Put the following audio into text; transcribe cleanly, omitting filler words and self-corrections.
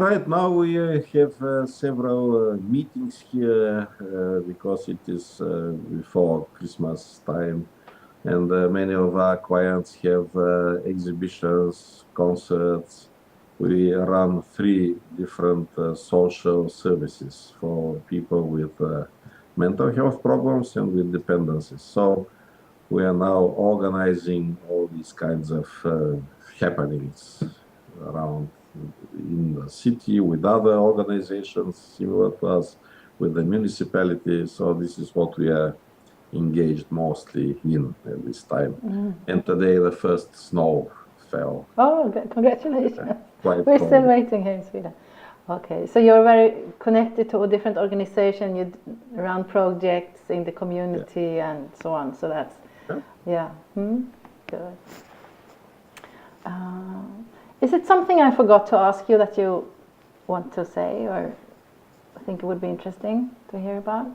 Right now we have several meetings here because it is before Christmas time, and many of our clients have exhibitions, concerts. We run three different social services for people with mental health problems and with dependencies. So we are now organizing all these kinds of happenings around in the city with other organizations similar to us, with the municipality. So this is what we are engaged mostly in at this time. And today the first snow fell. Oh, good. Congratulations. Quite We're still cold. waiting here in Sweden. Okay, so you're very connected to a different organization. You run projects in the community and so on. So that's, Yeah. good. Is it something I forgot to ask you that you want to say or think it would be interesting to hear about?